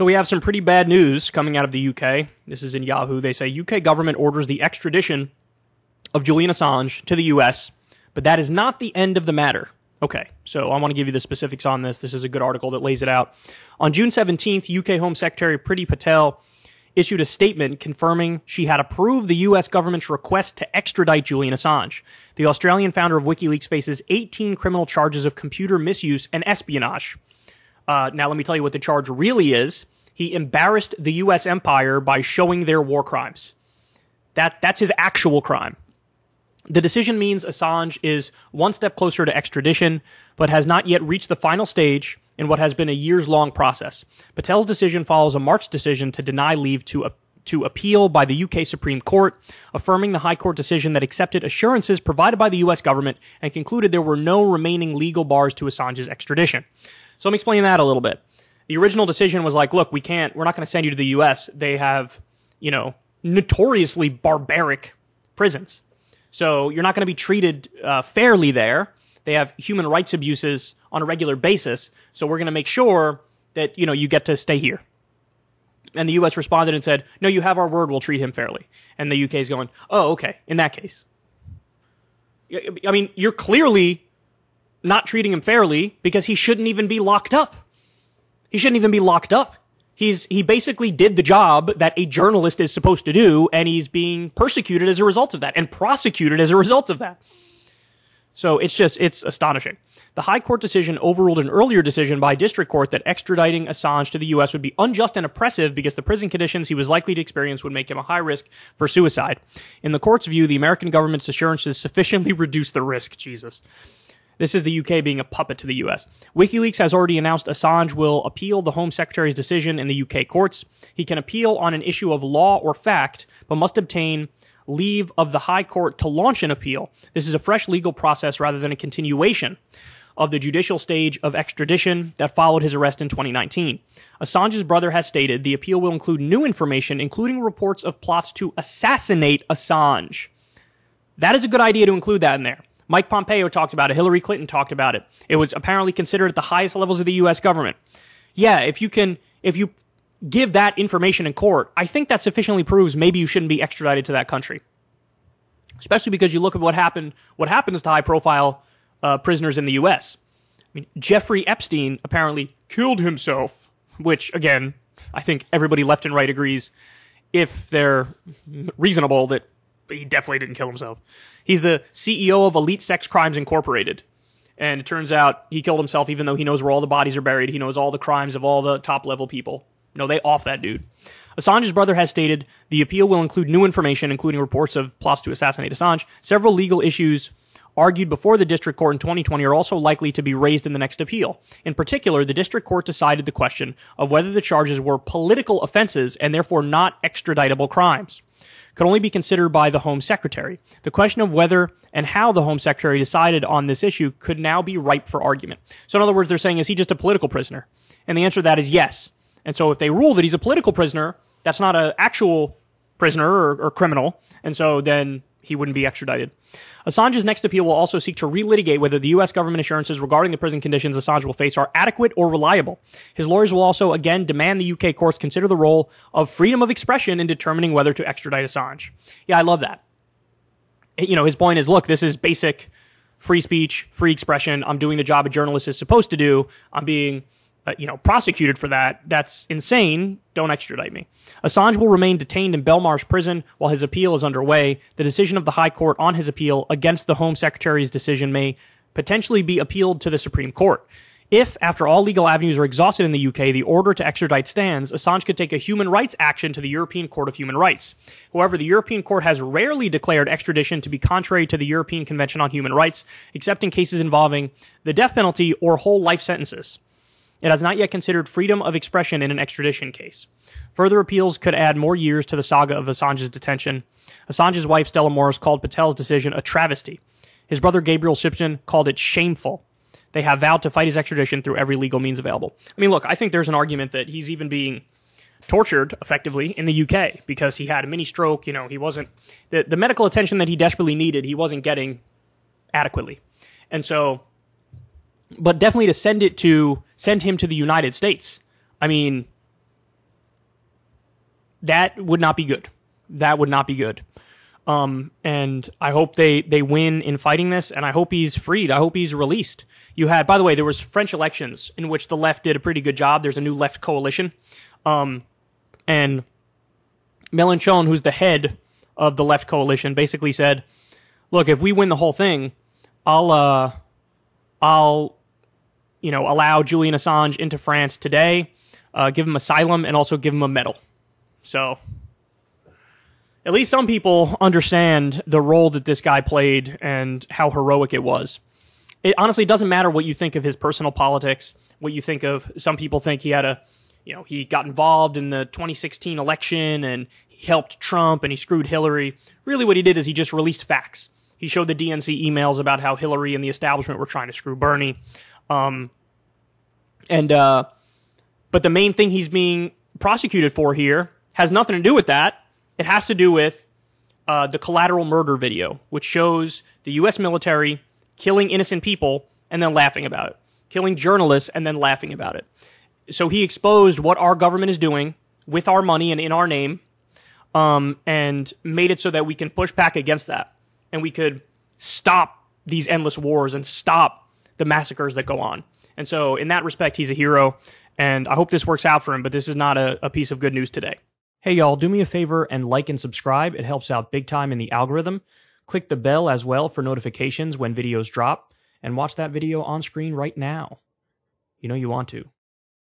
So we have some pretty bad news coming out of the UK. This is in Yahoo. They say UK government orders the extradition of Julian Assange to the US, but that is not the end of the matter. Okay, so I want to give you the specifics on this. This is a good article that lays it out. On June 17th, UK Home Secretary Priti Patel issued a statement confirming she had approved the U.S. government's request to extradite Julian Assange. The Australian founder of WikiLeaks faces 18 criminal charges of computer misuse and espionage. Now, let me tell you what the charge really is. He embarrassed the U.S. empire by showing their war crimes. That's his actual crime. The decision means Assange is one step closer to extradition, but has not yet reached the final stage in what has been a years-long process. Patel's decision follows a March decision to deny leave to appeal by the UK Supreme Court, affirming the High Court decision that accepted assurances provided by the US government and concluded there were no remaining legal bars to Assange's extradition. So let me explain that a little bit. The original decision was like, look, we're not going to send you to the US. They have, notoriously barbaric prisons. So you're not going to be treated fairly there. They have human rights abuses on a regular basis. So we're going to make sure that, you get to stay here. And the U.S. responded and said, no, you have our word, we'll treat him fairly. And the UK is going, oh, okay, in that case. I mean, you're clearly not treating him fairly because he shouldn't even be locked up. He shouldn't even be locked up. He basically did the job that a journalist is supposed to do, and he's being persecuted as a result of that, and prosecuted as a result of that. So it's astonishing. The High Court decision overruled an earlier decision by a district court that extraditing Assange to the U.S. would be unjust and oppressive because the prison conditions he was likely to experience would make him a high risk for suicide. In the court's view, the American government's assurances sufficiently reduced the risk. Jesus. This is the UK being a puppet to the US. WikiLeaks has already announced Assange will appeal the Home Secretary's decision in the UK courts. He can appeal on an issue of law or fact, but must obtain leave of the High Court to launch an appeal. This is a fresh legal process rather than a continuation of the judicial stage of extradition that followed his arrest in 2019. Assange's brother has stated the appeal will include new information, including reports of plots to assassinate Assange. That is a good idea to include that in there. Mike Pompeo talked about it. Hillary Clinton talked about it. It was apparently considered at the highest levels of the U.S. government. Yeah, if you give that information in court, I think that sufficiently proves maybe you shouldn't be extradited to that country. Especially because you look at what happens to high-profile prisoners in the U.S. I mean, Jeffrey Epstein apparently killed himself, which, again, I think everybody left and right agrees, if they're reasonable, that he definitely didn't kill himself. He's the CEO of Elite Sex Crimes Incorporated. And it turns out he killed himself even though he knows where all the bodies are buried. He knows all the crimes of all the top-level people. No, they off that dude. Assange's brother has stated the appeal will include new information, including reports of plots to assassinate Assange. Several legal issues argued before the district court in 2020 are also likely to be raised in the next appeal. In particular, the district court decided the question of whether the charges were political offenses and therefore not extraditable crimes. Could only be considered by the Home Secretary. The question of whether and how the Home Secretary decided on this issue could now be ripe for argument. So in other words, they're saying, is he just a political prisoner? And the answer to that is yes. And so if they rule that he's a political prisoner, that's not an actual prisoner or criminal, and so then he wouldn't be extradited. Assange's next appeal will also seek to relitigate whether the U.S. government assurances regarding the prison conditions Assange will face are adequate or reliable. His lawyers will also again demand the UK courts consider the role of freedom of expression in determining whether to extradite Assange. Yeah, I love that. His point is, look, this is basic free speech, free expression. I'm doing the job a journalist is supposed to do. I'm being prosecuted for that. That's insane. Don't extradite me. Assange will remain detained in Belmarsh prison while his appeal is underway. The decision of the High Court on his appeal against the Home Secretary's decision may potentially be appealed to the Supreme Court. If, after all legal avenues are exhausted in the UK, the order to extradite stands, Assange could take a human rights action to the European Court of Human Rights. However, the European Court has rarely declared extradition to be contrary to the European Convention on Human Rights, except in cases involving the death penalty or whole life sentences. It has not yet considered freedom of expression in an extradition case. Further appeals could add more years to the saga of Assange's detention. Assange's wife, Stella Morris, called Patel's decision a travesty. His brother, Gabriel Shipton, called it shameful. They have vowed to fight his extradition through every legal means available. I mean, look, I think there's an argument that he's even being tortured, effectively, in the UK because he had a mini stroke. He wasn't... The medical attention that he desperately needed, he wasn't getting adequately. And so... But definitely to send him to the United States. I mean, that would not be good. That would not be good. And I hope they win in fighting this, and I hope he's freed. I hope he's released. You had, by the way, there was French elections in which the left did a pretty good job. There's a new left coalition. And Mélenchon, who's the head of the left coalition, basically said, look, if we win the whole thing, I'll allow Julian Assange into France today, give him asylum, and also give him a medal. So at least some people understand the role that this guy played and how heroic it was. It honestly doesn't matter what you think of his personal politics, what you think of. Some people think he had he got involved in the 2016 election and he helped Trump and he screwed Hillary. Really what he did is he just released facts. He showed the DNC emails about how Hillary and the establishment were trying to screw Bernie. But the main thing he's being prosecuted for here has nothing to do with that. It has to do with the collateral murder video, which shows the U.S. military killing innocent people and then laughing about it, killing journalists and then laughing about it. So he exposed what our government is doing with our money and in our name, and made it so that we can push back against that, and we could stop these endless wars and stop the massacres that go on. And so in that respect, he's a hero, and I hope this works out for him, but this is not a piece of good news today. Hey y'all, do me a favor and like and subscribe. It helps out big time in the algorithm. Click the bell as well for notifications when videos drop, and watch that video on screen right now. You know you want to.